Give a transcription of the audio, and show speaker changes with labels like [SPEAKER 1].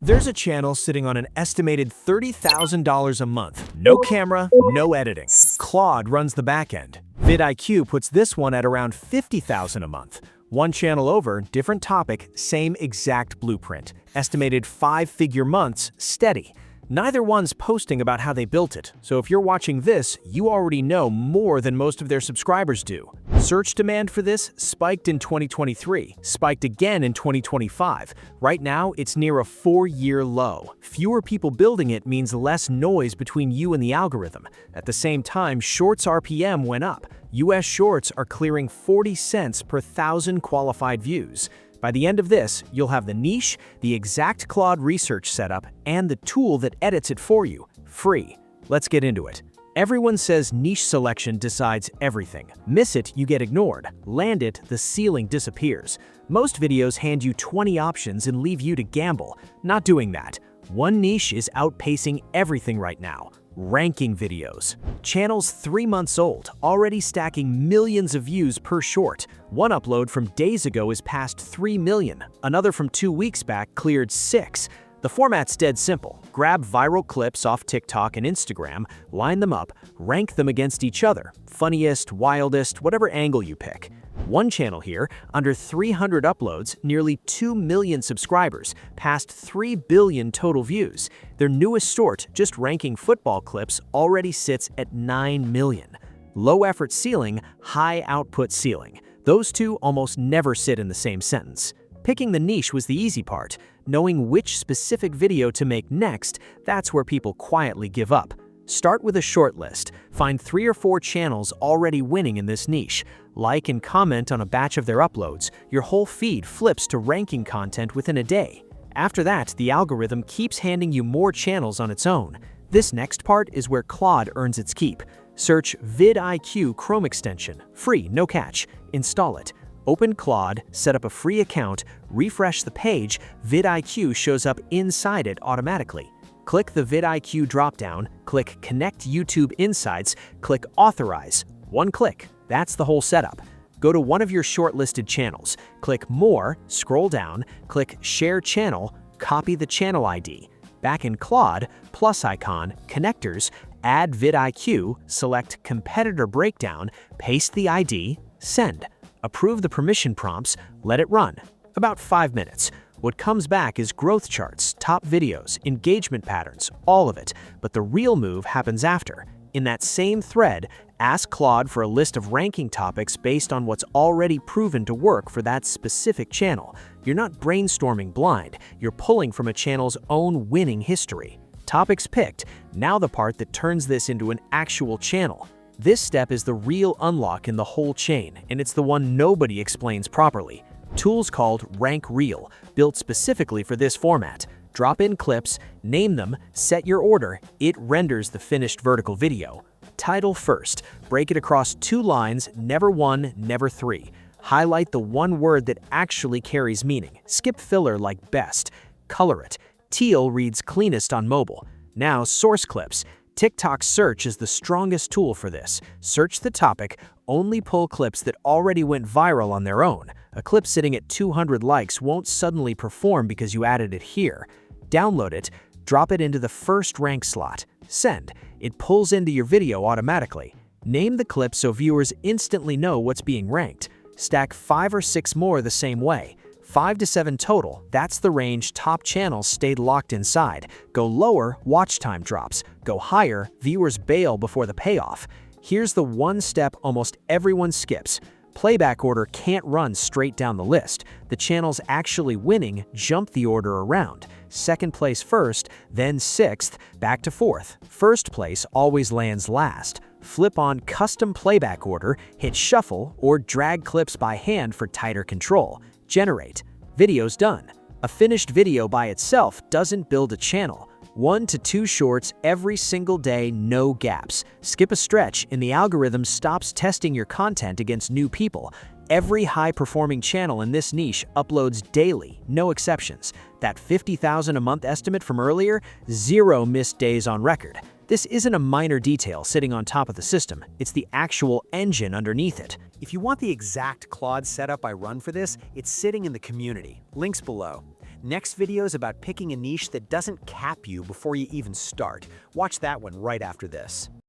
[SPEAKER 1] There's a channel sitting on an estimated $30,000 a month. No camera, no editing. Claude runs the backend. vidIQ puts this one at around $50,000 a month. One channel over, different topic, same exact blueprint. Estimated 5-figure months, steady. Neither one's posting about how they built it, so if you're watching this, you already know more than most of their subscribers do. Search demand for this spiked in 2023, spiked again in 2025. Right now, it's near a 4-year low. Fewer people building it means less noise between you and the algorithm. At the same time, Shorts RPM went up. US Shorts are clearing 40 cents per 1,000 qualified views. By the end of this, you'll have the niche, the exact Claude research setup, and the tool that edits it for you, free. Let's get into it. Everyone says niche selection decides everything. Miss it, you get ignored. Land it, the ceiling disappears. Most videos hand you 20 options and leave you to gamble. Not doing that. One niche is outpacing everything right now. Ranking videos. Channels 3 months old, already stacking millions of views per short. One upload from days ago is past 3 million. Another from 2 weeks back cleared 6. The format's dead simple. Grab viral clips off TikTok and Instagram, line them up, rank them against each other. Funniest, wildest, whatever angle you pick. One channel here, under 300 uploads, nearly 2 million subscribers, past 3 billion total views. Their newest short, just ranking football clips, already sits at 9 million. Low effort ceiling, high output ceiling. Those two almost never sit in the same sentence. Picking the niche was the easy part. Knowing which specific video to make next, that's where people quietly give up. Start with a short list. Find 3 or 4 channels already winning in this niche. Like and comment on a batch of their uploads. Your whole feed flips to ranking content within a day. After that, the algorithm keeps handing you more channels on its own. This next part is where Claude earns its keep. Search vidIQ Chrome extension. Free, no catch. Install it. Open Claude, set up a free account, refresh the page, vidIQ shows up inside it automatically. Click the vidIQ dropdown, click Connect YouTube Insights, click Authorize. One click, that's the whole setup. Go to one of your shortlisted channels, click More, scroll down, click Share Channel, copy the channel ID. Back in Claude, plus icon, connectors, add vidIQ, select Competitor Breakdown, paste the ID, send. Approve the permission prompts, let it run. About 5 minutes. What comes back is growth charts, top videos, engagement patterns, all of it, but the real move happens after. In that same thread, ask Claude for a list of ranking topics based on what's already proven to work for that specific channel. You're not brainstorming blind, you're pulling from a channel's own winning history. Topics picked, now the part that turns this into an actual channel. This step is the real unlock in the whole chain, and it's the one nobody explains properly. Tools called Rank Reel, built specifically for this format. Drop in clips, name them, set your order, it renders the finished vertical video. Title first, break it across 2 lines, never 1, never 3. Highlight the one word that actually carries meaning. Skip filler like best. Color it. Teal reads cleanest on mobile. Now source clips. TikTok search is the strongest tool for this. Search the topic, only pull clips that already went viral on their own. A clip sitting at 200 likes won't suddenly perform because you added it here. Download it, drop it into the first rank slot. Send. It pulls into your video automatically. Name the clip so viewers instantly know what's being ranked. Stack 5 or 6 more the same way. 5 to 7 total, that's the range top channels stayed locked inside. Go lower, watch time drops. Go higher, viewers bail before the payoff. Here's the one step almost everyone skips. Playback order can't run straight down the list. The channels actually winning jump the order around. Second place first, then 6th, back to 4th. First place always lands last. Flip on custom playback order, hit shuffle, or drag clips by hand for tighter control. Generate. Video's done. A finished video by itself doesn't build a channel. 1 to 2 shorts every single day, no gaps. Skip a stretch and the algorithm stops testing your content against new people. Every high-performing channel in this niche uploads daily, no exceptions. That 50,000 a month estimate from earlier, 0 missed days on record. This isn't a minor detail sitting on top of the system, it's the actual engine underneath it. If you want the exact Claude setup I run for this, it's sitting in the community. Links below.
[SPEAKER 2] Next video is about picking a niche that doesn't cap you before you even start. Watch that one right after this.